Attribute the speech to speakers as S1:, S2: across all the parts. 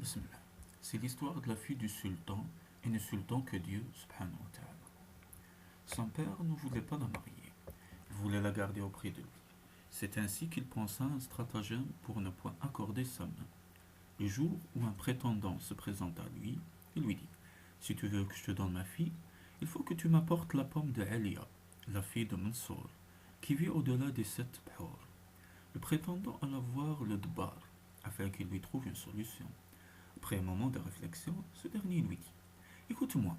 S1: Bismillah. C'est l'histoire de la fille du sultan et ne sultan que Dieu, subhanahu wa ta'ala. Son père ne voulait pas la marier. Il voulait la garder auprès de lui. C'est ainsi qu'il pensa un stratagème pour ne point accorder sa main. Le jour où un prétendant se présenta à lui, il lui dit: Si tu veux que je te donne ma fille, il faut que tu m'apportes la pomme de Alia, la fille de Mansour, qui vit au-delà des 7 bhors. Le prétendant alla voir le Dbar, afin qu'il lui trouve une solution. Après un moment de réflexion, ce dernier lui dit: Écoute-moi,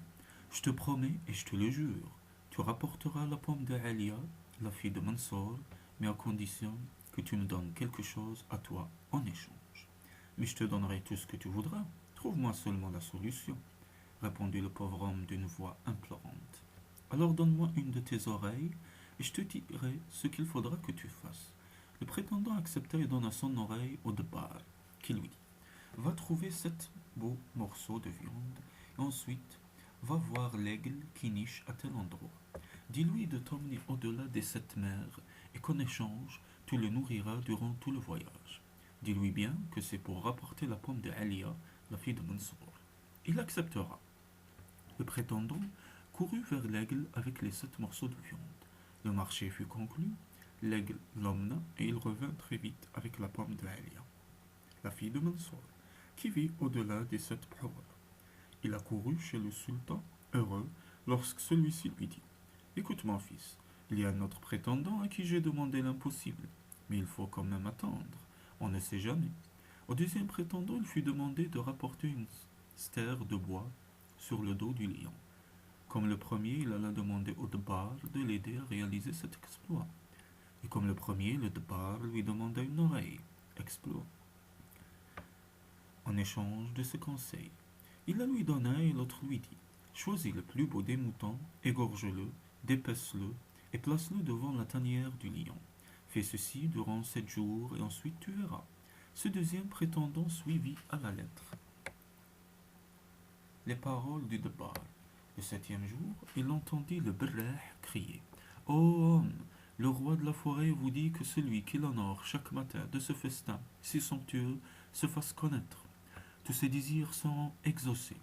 S1: je te promets et je te le jure, tu rapporteras la pomme de Alia, la fille de Mansour, mais à condition que tu me donnes quelque chose à toi en échange. Mais je te donnerai tout ce que tu voudras, trouve-moi seulement la solution, répondit le pauvre homme d'une voix implorante. Alors donne-moi une de tes oreilles, et je te dirai ce qu'il faudra que tu fasses. Le prétendant accepta et donna son oreille au Dbar, qui lui dit: Va trouver 7 beaux morceaux de viande, et ensuite va voir l'aigle qui niche à tel endroit. Dis-lui de t'emmener au-delà des 7 mers, et qu'en échange, tu le nourriras durant tout le voyage. Dis-lui bien que c'est pour rapporter la pomme de Alia, la fille de Mansour. Il acceptera. Le prétendant courut vers l'aigle avec les 7 morceaux de viande. Le marché fut conclu, l'aigle l'emmena et il revint très vite avec la pomme de Alia, la fille de Mansour, qui vit au-delà des 7 bhors. Il accourut chez le sultan, heureux, lorsque celui-ci lui dit: Écoute mon fils, il y a un autre prétendant à qui j'ai demandé l'impossible, mais il faut quand même attendre, on ne sait jamais. Au deuxième prétendant, il fut demandé de rapporter une stère de bois sur le dos du lion. Comme le premier, il alla demander au Dbar de l'aider à réaliser cet exploit. Et comme le premier, le Dbar lui demanda une oreille, exploit, en échange de ses conseils. Il la lui donna et l'autre lui dit: Choisis le plus beau des moutons, égorge-le, dépece-le et place-le devant la tanière du lion. Fais ceci durant 7 jours et ensuite tu verras. Ce deuxième prétendant suivit à la lettre les paroles du Dbar. Le 7e jour, il entendit le Brrah crier: Ô homme, le roi de la forêt vous dit que celui qui l'honore chaque matin de ce festin si somptueux se fasse connaître. Tous ses désirs sont exaucés.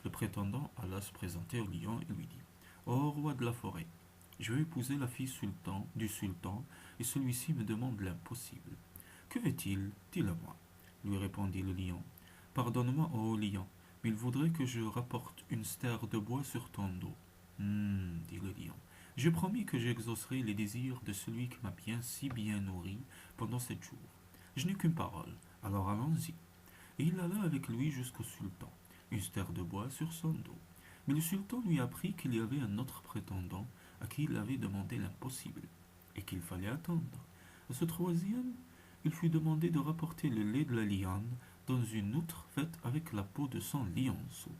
S1: Le prétendant alla se présenter au lion et lui dit: Ô roi de la forêt, je veux épouser la fille du sultan, et celui-ci me demande l'impossible. Que veut-il? Dis-le-moi, lui répondit le lion. Pardonne-moi, ô lion, mais il voudrait que je rapporte une stère de bois sur ton dos. Dit le lion. J'ai promis que j'exaucerai les désirs de celui qui m'a si bien nourri pendant 7 jours. Je n'ai qu'une parole, alors allons-y. Et il alla avec lui jusqu'au sultan, une stère de bois sur son dos. Mais le sultan lui apprit qu'il y avait un autre prétendant à qui il avait demandé l'impossible, et qu'il fallait attendre. À ce troisième, il fut demandé de rapporter le lait de la liane dans une outre faite avec la peau de son lionceau.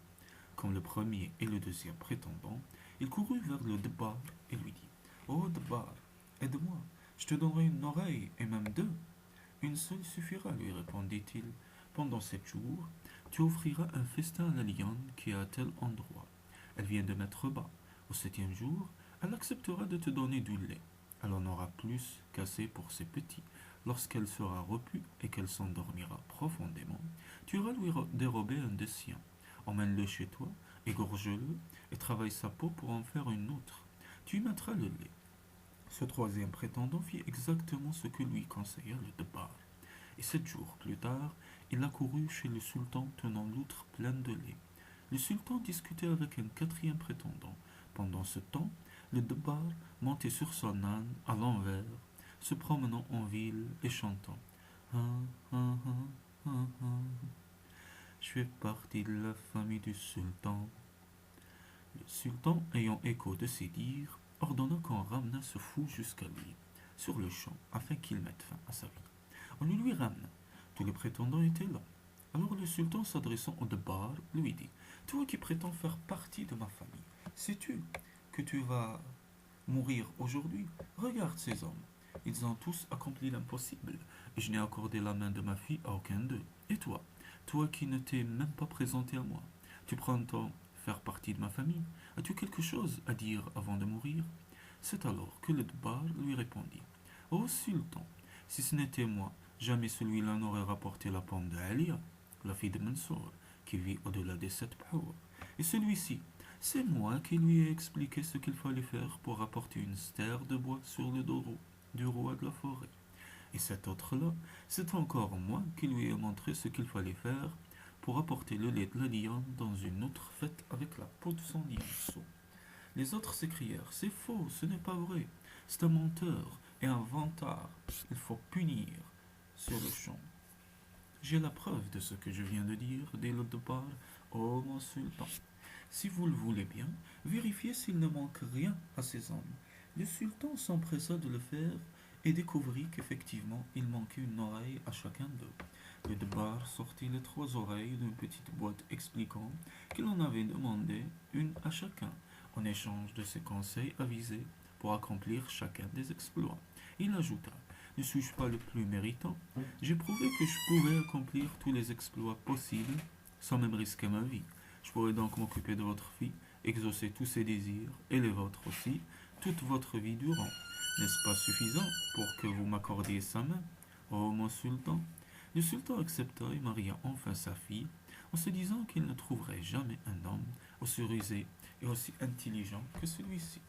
S1: Comme le premier et le deuxième prétendant, il courut vers le Dbar et lui dit: Ô Dbar, aide-moi, je te donnerai une oreille et même 2. Une seule suffira, lui répondit-il. Pendant 7 jours, tu offriras un festin à la liane qui est à tel endroit. Elle vient de mettre bas. Au 7e jour, elle acceptera de te donner du lait. Elle en aura plus qu'assez pour ses petits. Lorsqu'elle sera repue et qu'elle s'endormira profondément, tu iras lui dérober un des siens. Emmène-le chez toi, égorge-le et travaille sa peau pour en faire une autre. Tu y mettras le lait. Ce troisième prétendant fit exactement ce que lui conseilla le Dbar. Et 7 jours plus tard, il accourut chez le sultan tenant l'outre pleine de lait. Le sultan discutait avec un quatrième prétendant. Pendant ce temps, le Dbar montait sur son âne à l'envers, se promenant en ville et chantant: Hein, hein, hein, hein, hein. Je fais partie de la famille du sultan. Le sultan, ayant écho de ses dires, ordonna qu'on ramenât ce fou jusqu'à lui, sur le champ, afin qu'il mette fin à sa vie. On le lui ramena. Tous les prétendants étaient là. Alors le sultan, s'adressant au Dbar, lui dit: Toi qui prétends faire partie de ma famille, sais-tu que tu vas mourir aujourd'hui? Regarde ces hommes. Ils ont tous accompli l'impossible, et je n'ai accordé la main de ma fille à aucun d'eux. Et toi, toi qui ne t'es même pas présenté à moi, tu prétends faire partie de ma famille? As-tu quelque chose à dire avant de mourir? C'est alors que le Dbar lui répondit: Ô sultan, si ce n'était moi, jamais celui-là n'aurait rapporté la pomme de Alia. la fille de Mansour, qui vit au-delà des 7 Bahur. Et celui-ci, c'est moi qui lui ai expliqué ce qu'il fallait faire pour apporter une stère de bois sur le dos du roi de la forêt. Et cet autre-là, c'est encore moi qui lui ai montré ce qu'il fallait faire pour apporter le lait de la lionne dans une outre faite avec la peau de son lionceau. Les autres s'écrièrent: C'est faux, ce n'est pas vrai. C'est un menteur et un vantard. Il faut punir sur le champ. J'ai la preuve de ce que je viens de dire, dit le Debar, ô mon sultan. Si vous le voulez bien, vérifiez s'il ne manque rien à ces hommes. Le sultan s'empressa de le faire et découvrit qu'effectivement il manquait une oreille à chacun d'eux. Le Debar sortit les 3 oreilles d'une petite boîte expliquant qu'il en avait demandé une à chacun, en échange de ses conseils avisés pour accomplir chacun des exploits. Il ajouta: Ne suis-je pas le plus méritant? J'ai prouvé que je pouvais accomplir tous les exploits possibles sans même risquer ma vie. Je pourrais donc m'occuper de votre fille, exaucer tous ses désirs, et les vôtres aussi, toute votre vie durant. N'est-ce pas suffisant pour que vous m'accordiez sa main, ô mon sultan? Le sultan accepta et maria enfin sa fille, en se disant qu'il ne trouverait jamais un homme aussi rusé et aussi intelligent que celui-ci.